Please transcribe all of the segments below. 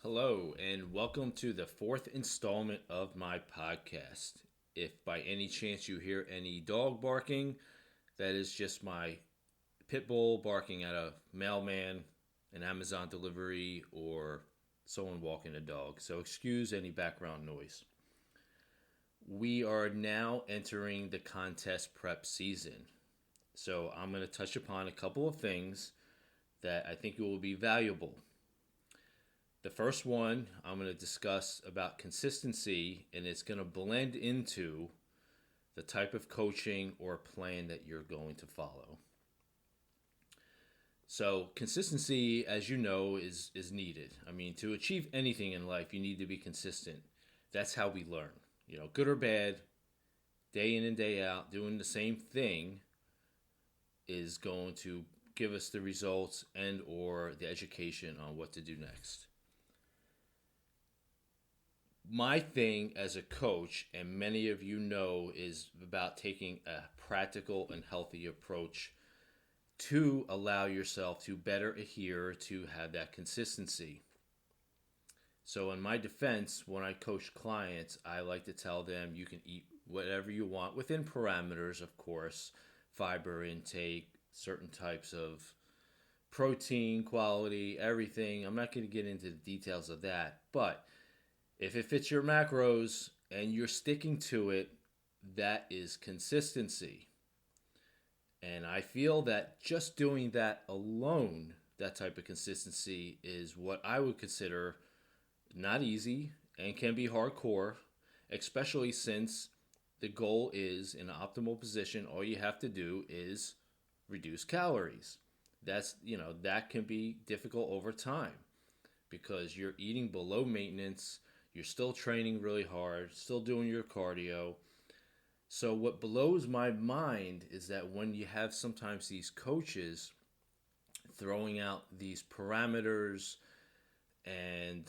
Hello, and welcome to the fourth installment of my podcast. If by any chance you hear any dog barking, that is just my pit bull barking at a mailman, an Amazon delivery, or someone walking a dog. So excuse any background noise. We are now entering the contest prep season. So I'm going to touch upon a couple of things that I think will be valuable. The first one I'm going to discuss about consistency, and it's going to blend into the type of coaching or plan that you're going to follow. So consistency, as you know, is needed. I mean, to achieve anything in life, you need to be consistent. That's how we learn. Good or bad, day in and day out, doing the same thing is going to give us the results and or the education on what to do next. My thing as a coach, and many of you know, is about taking a practical and healthy approach to allow yourself to better adhere to have that consistency. So in my defense, when I coach clients, I like to tell them you can eat whatever you want within parameters, of course, fiber intake, certain types of protein quality, everything. I'm not going to get into the details of that, but if it fits your macros and you're sticking to it, that is consistency. And I feel that just doing that alone, that type of consistency, is what I would consider not easy and can be hardcore, especially since the goal is in an optimal position. All you have to do is reduce calories. That can be difficult over time because you're eating below maintenance. You're still training really hard, still doing your cardio. So what blows my mind is that when you have sometimes these coaches throwing out these parameters and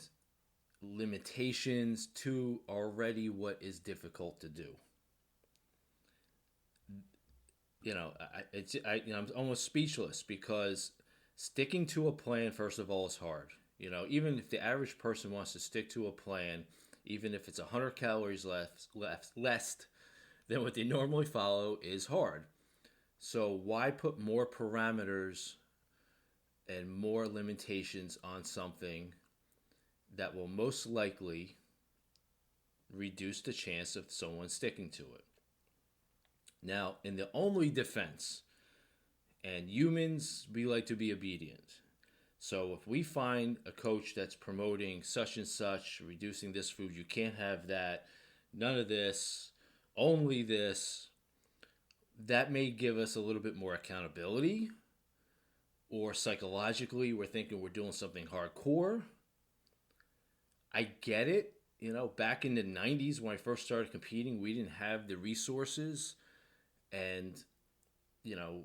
limitations to already what is difficult to do. I'm almost speechless because sticking to a plan, first of all, is hard. Even if the average person wants to stick to a plan, even if it's 100 calories less than what they normally follow, is hard. So why put more parameters and more limitations on something that will most likely reduce the chance of someone sticking to it? Now, in the only defense, and humans, we like to be obedient. So if we find a coach that's promoting such and such, reducing this food, you can't have that, none of this, only this, that may give us a little bit more accountability, or psychologically we're thinking we're doing something hardcore. I get it. Back in the 90s when I first started competing, we didn't have the resources, and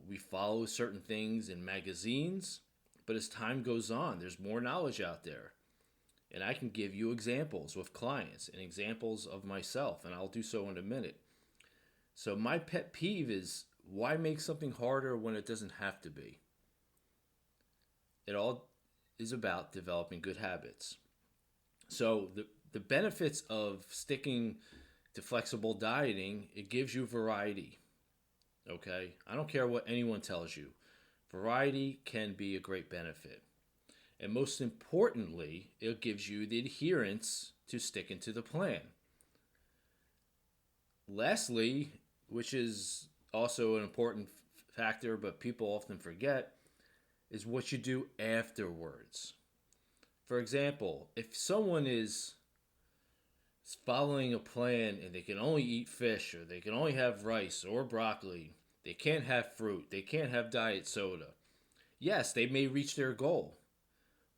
we follow certain things in magazines. But as time goes on, there's more knowledge out there. And I can give you examples with clients and examples of myself, and I'll do so in a minute. So my pet peeve is, why make something harder when it doesn't have to be? It all is about developing good habits. So the benefits of sticking to flexible dieting, it gives you variety. Okay? I don't care what anyone tells you. Variety can be a great benefit. And most importantly, it gives you the adherence to sticking to the plan. Lastly, which is also an important factor, but people often forget, is what you do afterwards. For example, if someone is following a plan and they can only eat fish, or they can only have rice or broccoli, they can't have fruit, they can't have diet soda. Yes, they may reach their goal,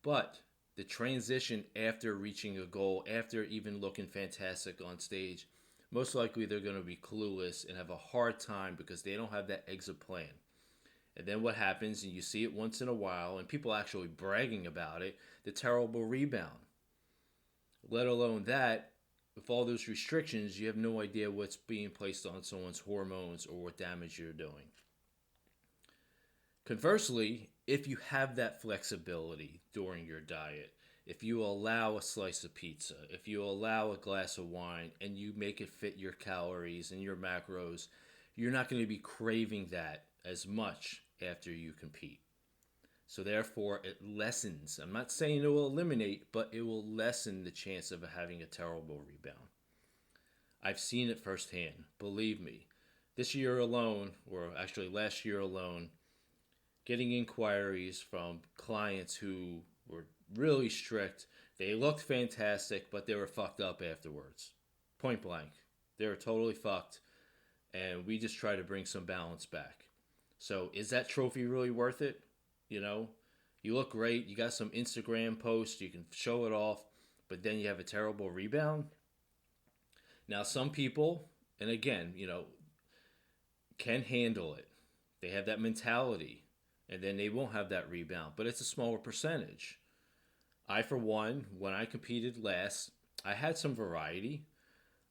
but the transition after reaching a goal, after even looking fantastic on stage, most likely they're going to be clueless and have a hard time because they don't have that exit plan. And then what happens, and you see it once in a while, and people actually bragging about it, the terrible rebound. Let alone that, with all those restrictions, you have no idea what's being placed on someone's hormones or what damage you're doing. Conversely, if you have that flexibility during your diet, if you allow a slice of pizza, if you allow a glass of wine, and you make it fit your calories and your macros, you're not going to be craving that as much after you compete. So therefore, it lessens. I'm not saying it will eliminate, but it will lessen the chance of having a terrible rebound. I've seen it firsthand. Believe me. This year alone, or actually last year alone, getting inquiries from clients who were really strict. They looked fantastic, but they were fucked up afterwards. Point blank. They were totally fucked, and we just try to bring some balance back. So is that trophy really worth it? You know, you look great. You got some Instagram posts. You can show it off, but then you have a terrible rebound. Now, some people, and again, can handle it. They have that mentality, and then they won't have that rebound, but it's a smaller percentage. I, for one, when I competed last, I had some variety.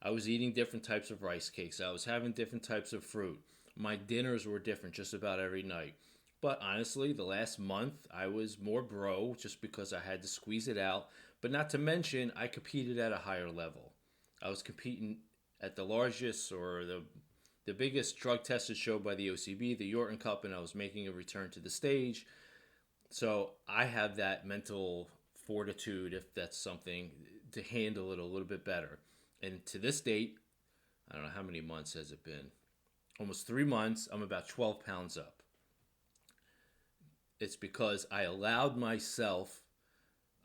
I was eating different types of rice cakes. I was having different types of fruit. My dinners were different just about every night. But honestly, the last month, I was more bro just because I had to squeeze it out. But not to mention, I competed at a higher level. I was competing at the largest or the biggest drug tested show by the OCB, the Yorton Cup, and I was making a return to the stage. So I have that mental fortitude, if that's something, to handle it a little bit better. And to this date, I don't know how many months has it been. Almost 3 months, I'm about 12 pounds up. It's because I allowed myself,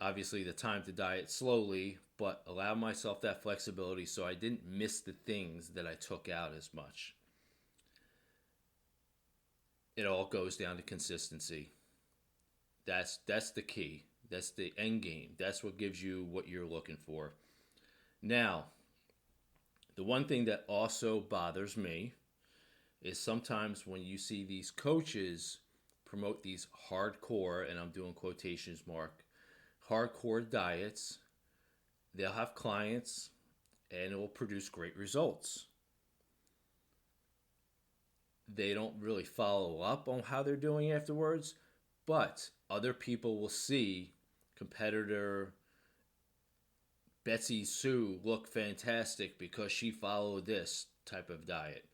obviously, the time to diet slowly, but allowed myself that flexibility so I didn't miss the things that I took out as much. It all goes down to consistency. That's the key. That's the end game. That's what gives you what you're looking for. Now, the one thing that also bothers me is sometimes when you see these coaches promote these hardcore, and I'm doing quotations mark, hardcore diets, they'll have clients and it will produce great results. They don't really follow up on how they're doing afterwards, but other people will see competitor Betsy Sue look fantastic because she followed this type of diet.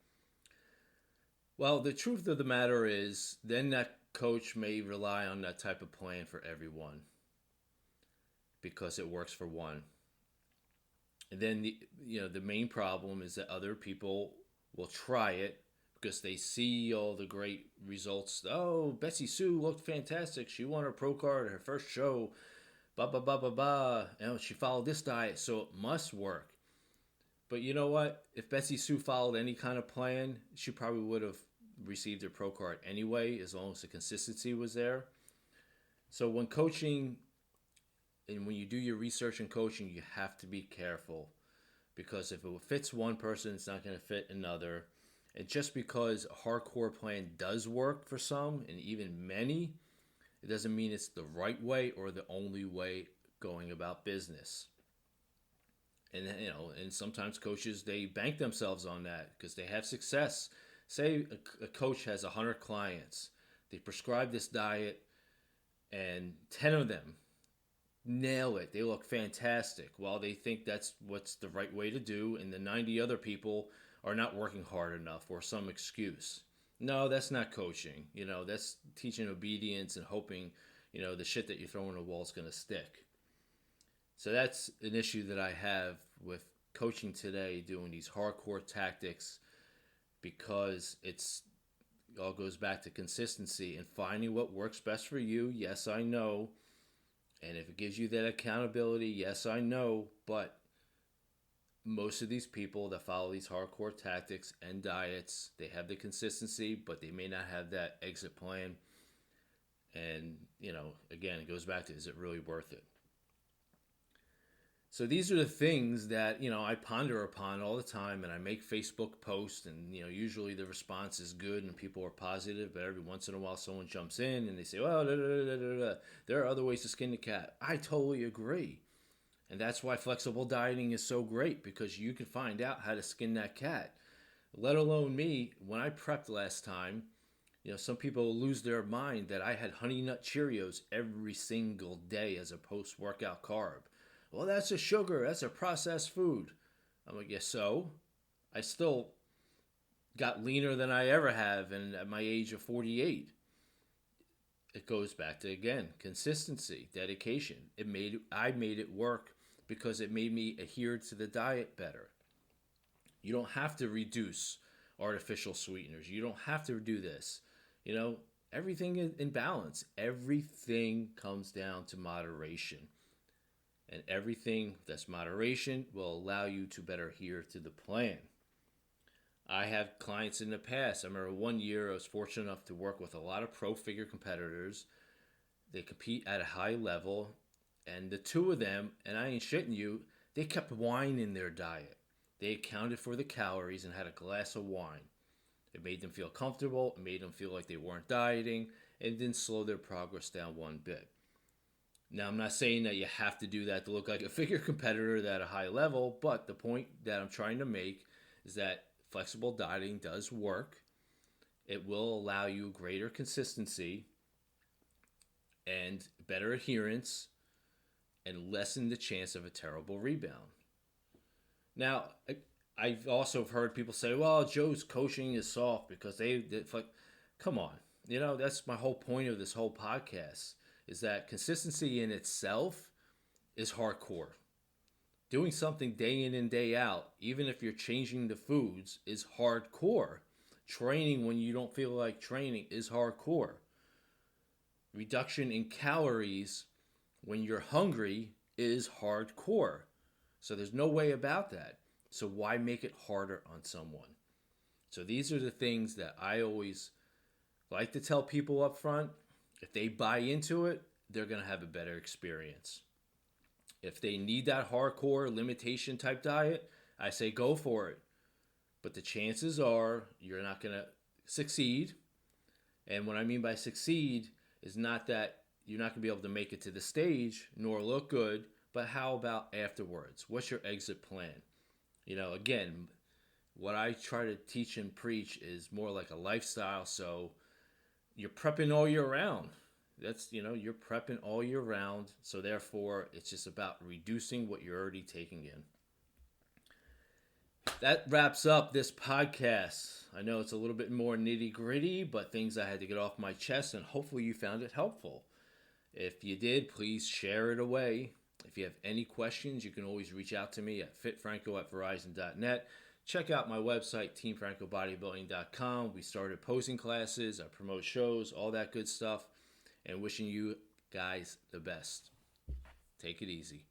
Well, the truth of the matter is, then that coach may rely on that type of plan for everyone because it works for one. And then the main problem is that other people will try it because they see all the great results. Oh, Betsy Sue looked fantastic. She won her pro card at her first show. Blah, blah, blah, blah, blah. She followed this diet, so it must work. But you know what? If Betsy Sue followed any kind of plan, she probably would have received her pro card anyway, as long as the consistency was there. So when coaching, and when you do your research in coaching, you have to be careful. Because if it fits one person, it's not going to fit another. And just because a hardcore plan does work for some, and even many, it doesn't mean it's the right way or the only way going about business. And and sometimes coaches, they bank themselves on that because they have success. Say a coach has 100 clients. They prescribe this diet and 10 of them nail it. They look fantastic. Well, they think that's what's the right way to do, and the 90 other people are not working hard enough or some excuse. No, that's not coaching. That's teaching obedience and hoping, the shit that you throw in the wall is going to stick. So that's an issue that I have with coaching today, doing these hardcore tactics, because it all goes back to consistency and finding what works best for you. Yes, I know. And if it gives you that accountability, yes, I know. But most of these people that follow these hardcore tactics and diets, they have the consistency, but they may not have that exit plan. And, again, it goes back to, is it really worth it? So these are the things that, I ponder upon all the time, and I make Facebook posts, and, usually the response is good and people are positive, but every once in a while someone jumps in and they say, well, there are other ways to skin the cat. I totally agree. And that's why flexible dieting is so great, because you can find out how to skin that cat. Let alone me, when I prepped last time, Some people lose their mind that I had Honey Nut Cheerios every single day as a post workout carb. Well, that's a sugar. That's a processed food. I'm like, yeah, so I still got leaner than I ever have, and at my age of 48. It goes back to, again, consistency, dedication. I made it work because it made me adhere to the diet better. You don't have to reduce artificial sweeteners. You don't have to do this. Everything is in balance. Everything comes down to moderation. And everything that's moderation will allow you to better adhere to the plan. I have clients in the past. I remember one year I was fortunate enough to work with a lot of pro figure competitors. They compete at a high level. And the two of them, and I ain't shitting you, they kept wine in their diet. They accounted for the calories and had a glass of wine. It made them feel comfortable. It made them feel like they weren't dieting. And it didn't slow their progress down one bit. Now, I'm not saying that you have to do that to look like a figure competitor at a high level, but the point that I'm trying to make is that flexible dieting does work. It will allow you greater consistency and better adherence and lessen the chance of a terrible rebound. Now, I've also heard people say, well, Joe's coaching is soft because it's like, come on. That's my whole point of this whole podcast, is that consistency in itself is hardcore. Doing something day in and day out, even if you're changing the foods, is hardcore. Training when you don't feel like training is hardcore. Reduction in calories when you're hungry is hardcore. So there's no way about that. So why make it harder on someone? So these are the things that I always like to tell people up front. If they buy into it, they're going to have a better experience. If they need that hardcore limitation type diet, I say go for it. But the chances are you're not going to succeed. And what I mean by succeed is not that you're not going to be able to make it to the stage nor look good, but how about afterwards? What's your exit plan? Again, what I try to teach and preach is more like a lifestyle. So you're prepping all year round. You're prepping all year round. So therefore, it's just about reducing what you're already taking in. That wraps up this podcast. I know it's a little bit more nitty gritty, but things I had to get off my chest, and hopefully you found it helpful. If you did, please share it away. If you have any questions, you can always reach out to me at fitfranco@verizon.net. Check out my website, teamfrancobodybuilding.com. We started posing classes. I promote shows, all that good stuff. And wishing you guys the best. Take it easy.